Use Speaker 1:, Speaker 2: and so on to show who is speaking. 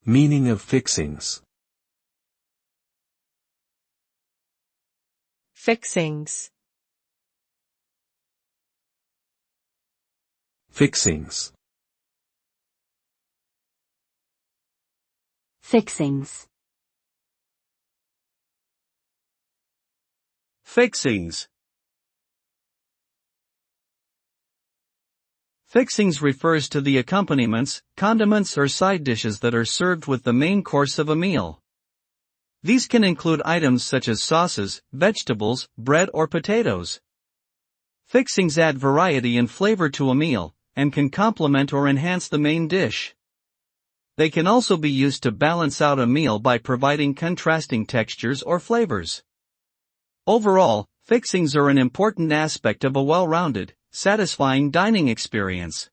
Speaker 1: Meaning of fixings.
Speaker 2: Fixings.
Speaker 1: Fixings.
Speaker 3: Fixings.
Speaker 4: Fixings. Fixings refers to the accompaniments, condiments or side dishes that are served with the main course of a meal. These can include items such as sauces, vegetables, bread or potatoes. Fixings add variety and flavor to a meal, and can complement or enhance the main dish. They can also be used to balance out a meal by providing contrasting textures or flavors. Overall, fixings are an important aspect of a well-rounded, satisfying dining experience.